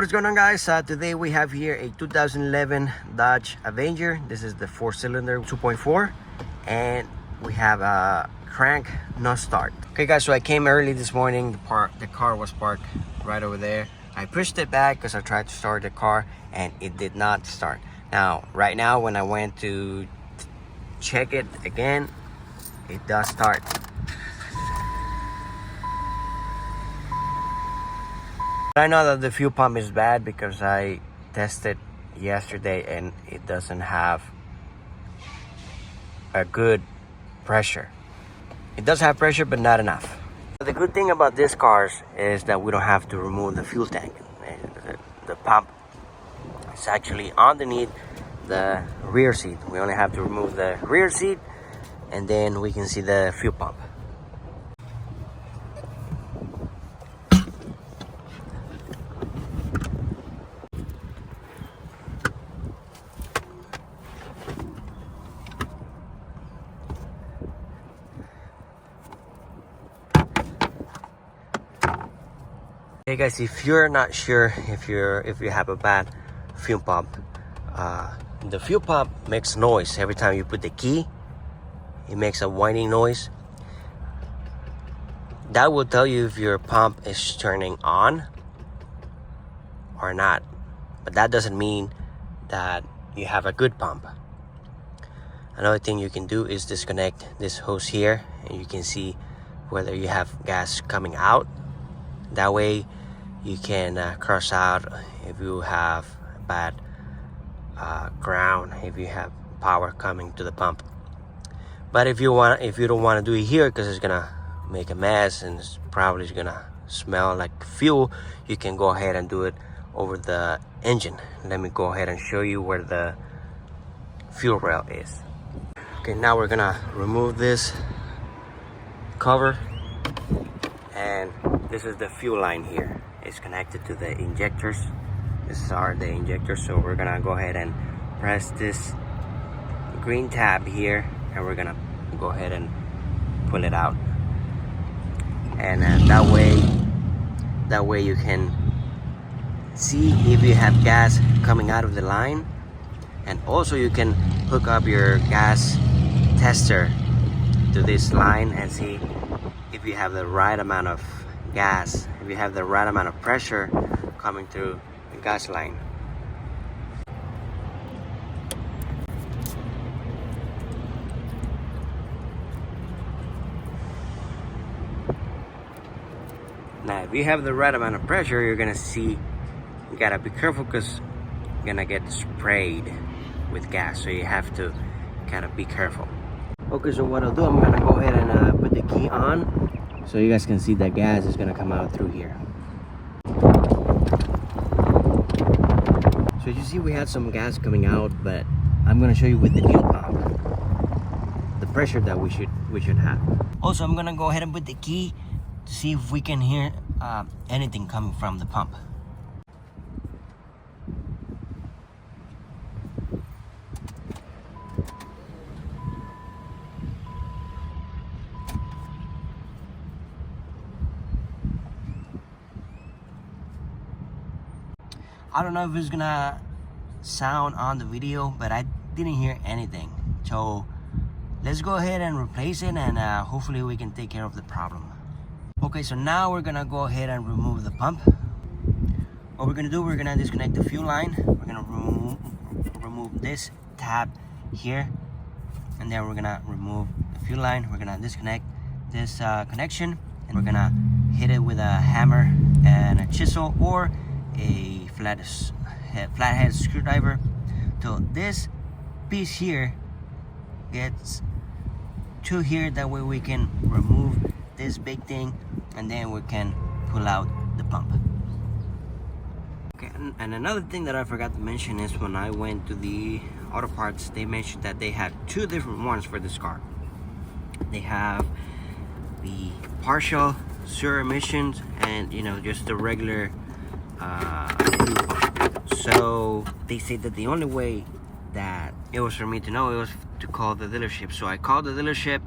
What is going on, guys? Today we have here a 2011 Dodge Avenger. This is the 4-cylinder 2.4, and we have a crank no start. Okay guys, so I came early this morning. The car was parked right over there. I pushed it back because I tried to start the car and it did not start. Now right now when I went to check it again, it does start. I know that the fuel pump is bad because I tested yesterday and it doesn't have a good pressure. It does have pressure, but not enough. The good thing about these cars is that we don't have to remove the fuel tank. The pump is actually underneath the rear seat. We only have to remove the rear seat and then we can see the fuel pump. Hey guys, if you're not sure if you have a bad fuel pump, the fuel pump makes noise every time you put the key. It makes a whining noise. That will tell you if your pump is turning on or not, but that doesn't mean that you have a good pump. Another thing you can do is disconnect this hose here and you can see whether you have gas coming out. That way you can cross out if you have bad ground, if you have power coming to the pump. But if you don't want to do it here because it's gonna make a mess and it's probably gonna smell like fuel, you can go ahead and do it over the engine. Let me go ahead and show you where the fuel rail is. Okay, now we're gonna remove this cover, and this is the fuel line here. It's connected to the injectors. These are the injectors, so we're gonna go ahead and press this green tab here and we're gonna go ahead and pull it out, and that way you can see if you have gas coming out of the line, and also you can hook up your gas tester to this line and see if you have the right amount of gas, if you have the right amount of pressure coming through the gas line. Now if you have the right amount of pressure, you're gonna see, you gotta be careful because you're gonna get sprayed with gas, so you have to kind of be careful. Okay, so what I'll do, I'm gonna go ahead and put the key on so you guys can see that gas is gonna come out through here. So you see we had some gas coming out, but I'm gonna show you with the new pump the pressure that we should have. Also, I'm gonna go ahead and put the key to see if we can hear anything coming from the pump. I don't know if it's gonna sound on the video, but I didn't hear anything. So let's go ahead and replace it, and hopefully we can take care of the problem. Okay, so now we're gonna go ahead and remove the pump. What we're gonna do, we're gonna disconnect the fuel line. We're gonna remove this tab here, and then we're gonna remove the fuel line. We're gonna disconnect this connection, and we're gonna hit it with a hammer and a chisel or a flathead screwdriver till this piece here gets to here. That way we can remove this big thing and then we can pull out the pump. Okay, and another thing that I forgot to mention is when I went to the auto parts, they mentioned that they had two different ones for this car. They have the partial zero emissions and just the regular so they said that the only way that it was for me to know, it was to call the dealership. So I called the dealership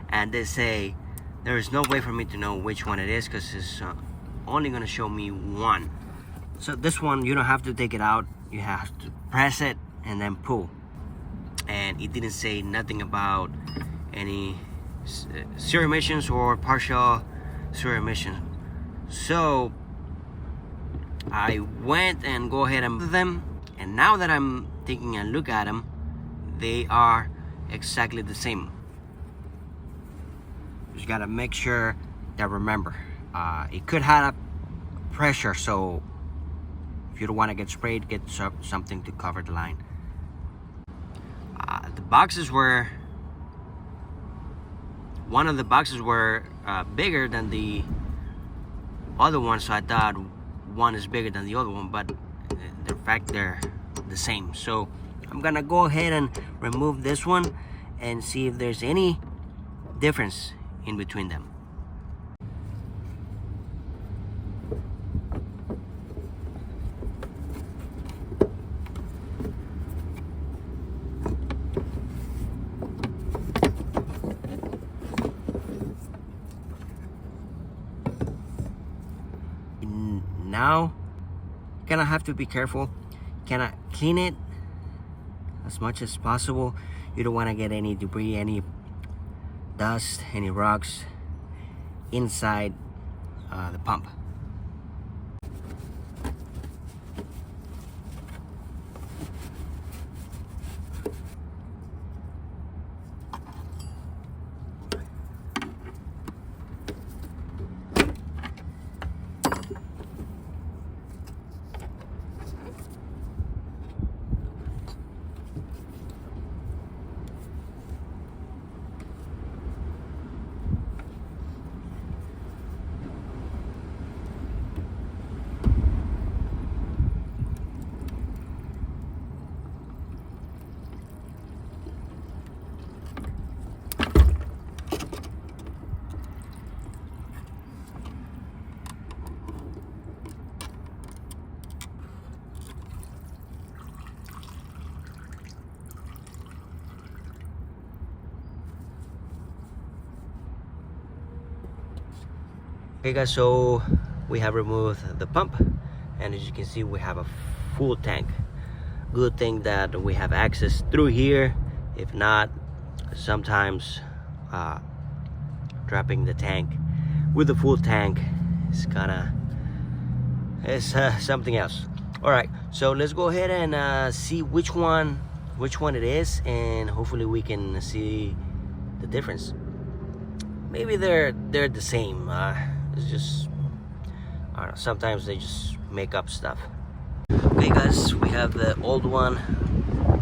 and they say there is no way for me to know which one it is because it's only going to show me one. So this one, you don't have to take it out. You have to press it and then pull. And it didn't say nothing about any zero emissions or partial zero emissions. So I went and go ahead and put them, and now that I'm taking a look at them, they are exactly the same. Just gotta make sure that, remember, it could have pressure, so if you don't want to get sprayed, get something to cover the line. The boxes were, one of the boxes were bigger than the other one, so I thought one is bigger than the other one, but in fact they're the same. So I'm gonna go ahead and remove this one and see if there's any difference in between them. Now, you're gonna have to be careful. You cannot clean it as much as possible. You don't want to get any debris, any dust, any rocks inside the pump. Okay guys, so we have removed the pump, and as you can see, we have a full tank. Good thing that we have access through here. If not, sometimes dropping the tank with the full tank is something else. All right, so let's go ahead and see which one it is, and hopefully we can see the difference. Maybe they're the same. It's just, I don't know, sometimes they just make up stuff. Okay guys, we have the old one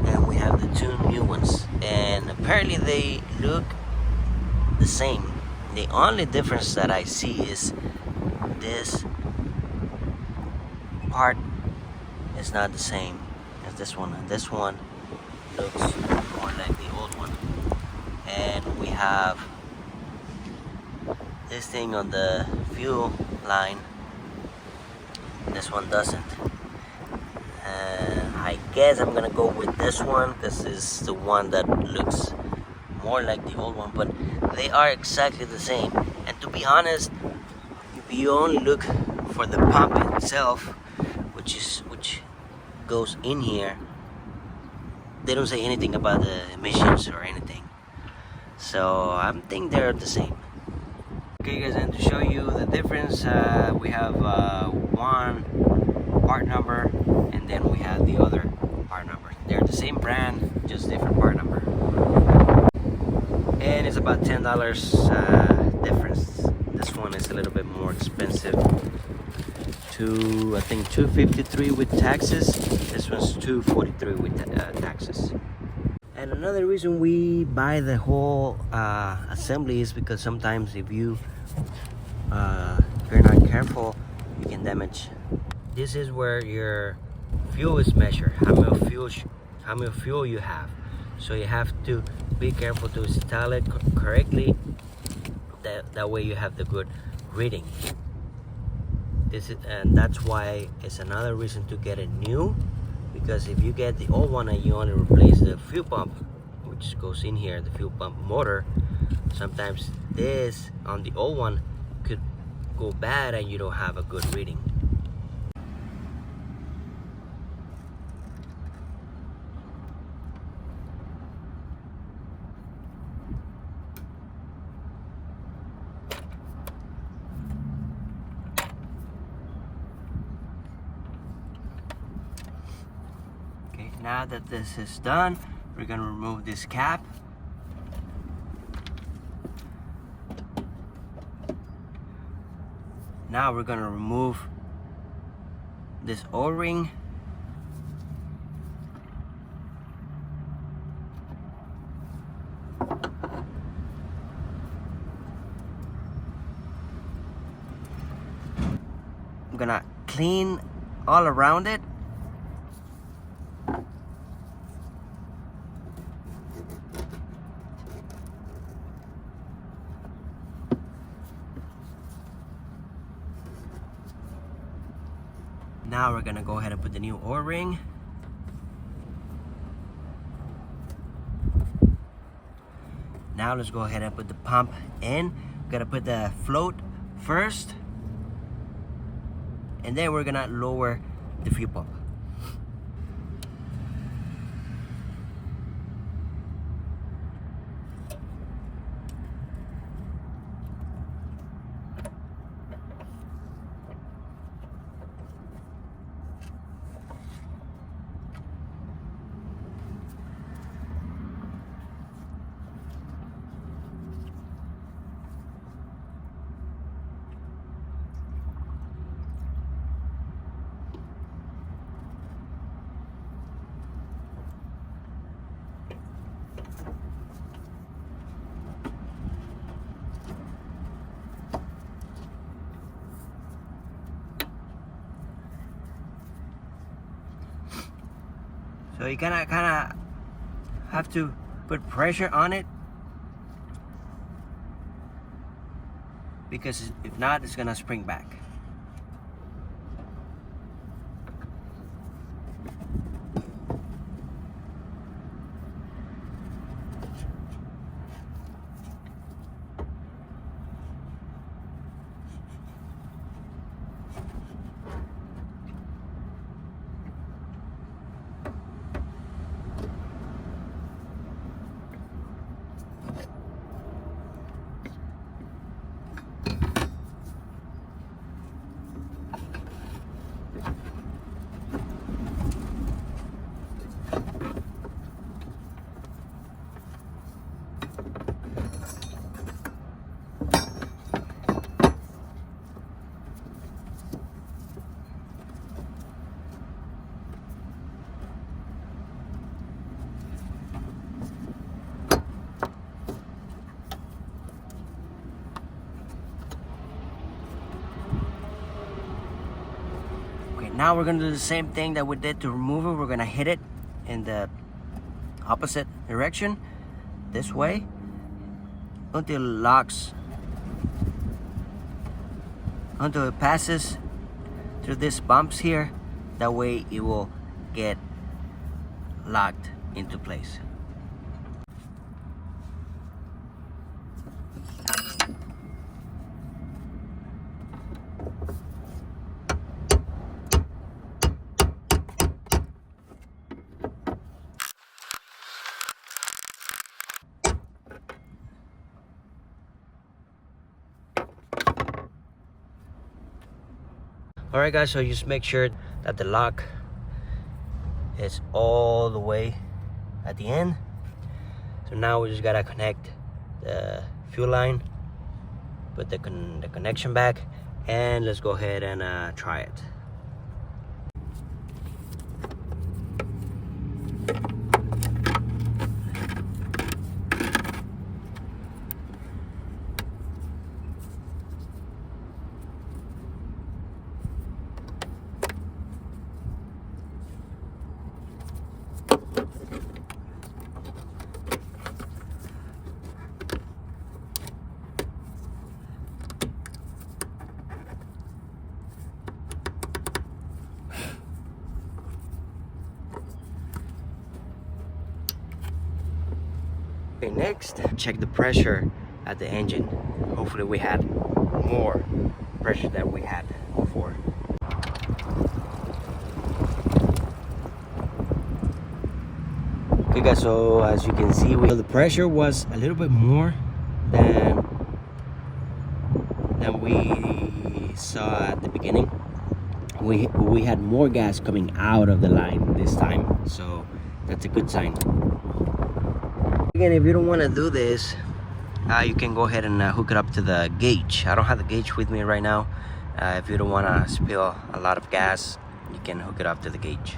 and we have the two new ones, and apparently they look the same. The only difference that I see is this part is not the same as this one. This one looks more like the old one, and we have this thing on the fuel line. This one doesn't, and I guess I'm gonna go with this one. This is the one that looks more like the old one, but they are exactly the same. And to be honest, if you only look for the pump itself, which goes in here, they don't say anything about the emissions or anything. So I think they're the same. Okay guys, and to show you the difference, we have one part number, and then we have the other part number. They're the same brand, just different part number. And it's about $10 difference. This one is a little bit more expensive. I think $253 with taxes. This one's $243 with taxes. And another reason we buy the whole assembly is because sometimes if you're not careful, you can damage. This is where your fuel is measured, how much fuel you have. So you have to be careful to install it correctly. That way you have the good reading. And that's why it's another reason to get it new. Because if you get the old one and you only replace the fuel pump, which goes in here, the fuel pump motor, sometimes this on the old one could go bad and you don't have a good reading. Now that this is done, we're gonna remove this cap. Now we're gonna remove this O-ring. I'm gonna clean all around it. Now we're gonna go ahead and put the new O-ring. Now let's go ahead and put the pump in. We're gonna put the float first, and then we're gonna lower the fuel pump. So you kind of have to put pressure on it, because if not, it's gonna spring back. Now we're gonna do the same thing that we did to remove it. We're gonna hit it in the opposite direction, this way, until it locks, until it passes through these bumps here. That way it will get locked into place. Alright guys, so just make sure that the lock is all the way at the end. So now we just gotta connect the fuel line, put the connection back, and let's go ahead and try it. Okay, next, check the pressure at the engine. Hopefully we had more pressure than we had before. Okay guys, so as you can see, the pressure was a little bit more than we saw at the beginning. We had more gas coming out of the line this time, so That's a good sign. Again, if you don't want to do this, you can go ahead and hook it up to the gauge. I don't have the gauge with me right now. If you don't want to spill a lot of gas, you can hook it up to the gauge.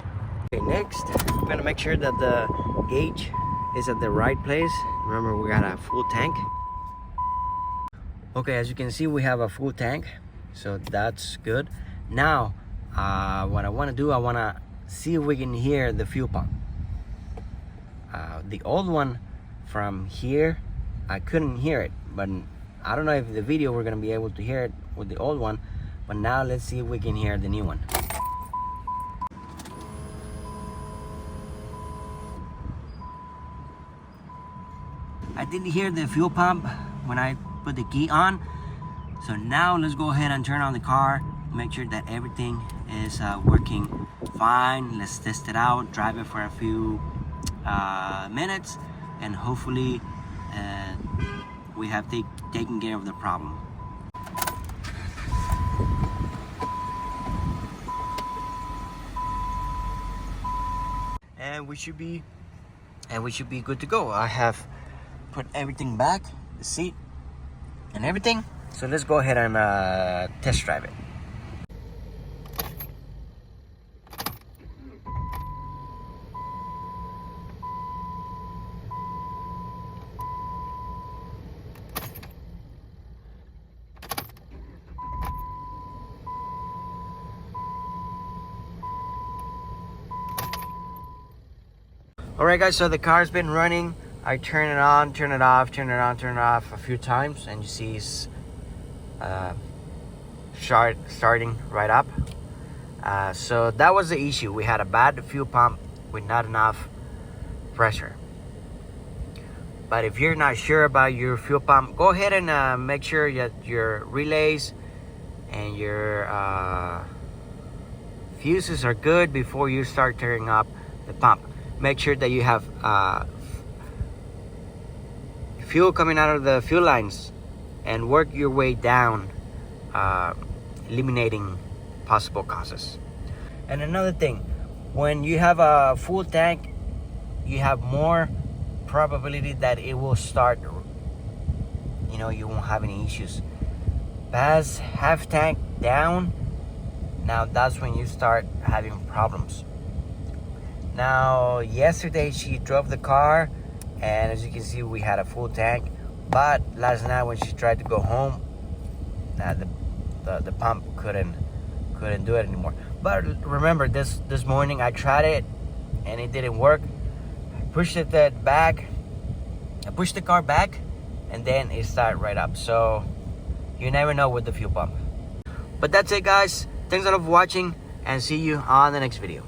Okay, next, we're gonna make sure that the gauge is at the right place. Remember, we got a full tank. Okay, as you can see, we have a full tank, so that's good. Now, what I want to do, I want to see if we can hear the fuel pump. The old one from here, I couldn't hear it, but I don't know if the video we're gonna be able to hear it with the old one. But now let's see if we can hear the new one. I didn't hear the fuel pump when I put the key on. So now let's go ahead and turn on the car, make sure that everything is working fine. Let's test it out, drive it for a few minutes, and hopefully we have taken care of the problem. And we should be good to go. I have put everything back, the seat and everything. So let's go ahead and test drive it. Alright guys, so the car's been running. I turn it on, turn it off, turn it on, turn it off a few times, and you see it's starting right up. So that was the issue. We had a bad fuel pump with not enough pressure. But if you're not sure about your fuel pump, go ahead and make sure that your relays and your fuses are good before you start turning up the pump. Make sure that you have fuel coming out of the fuel lines, and work your way down, eliminating possible causes. And another thing, when you have a full tank, you have more probability that it will start, you won't have any issues. Pass half tank down, now that's when you start having problems. Now, yesterday she drove the car, and as you can see, we had a full tank. But last night when she tried to go home, the pump couldn't do it anymore. But remember, this morning I tried it and it didn't work. I pushed the car back, and then it started right up. So you never know with the fuel pump. But that's it guys, thanks a lot for watching, and see you on the next video.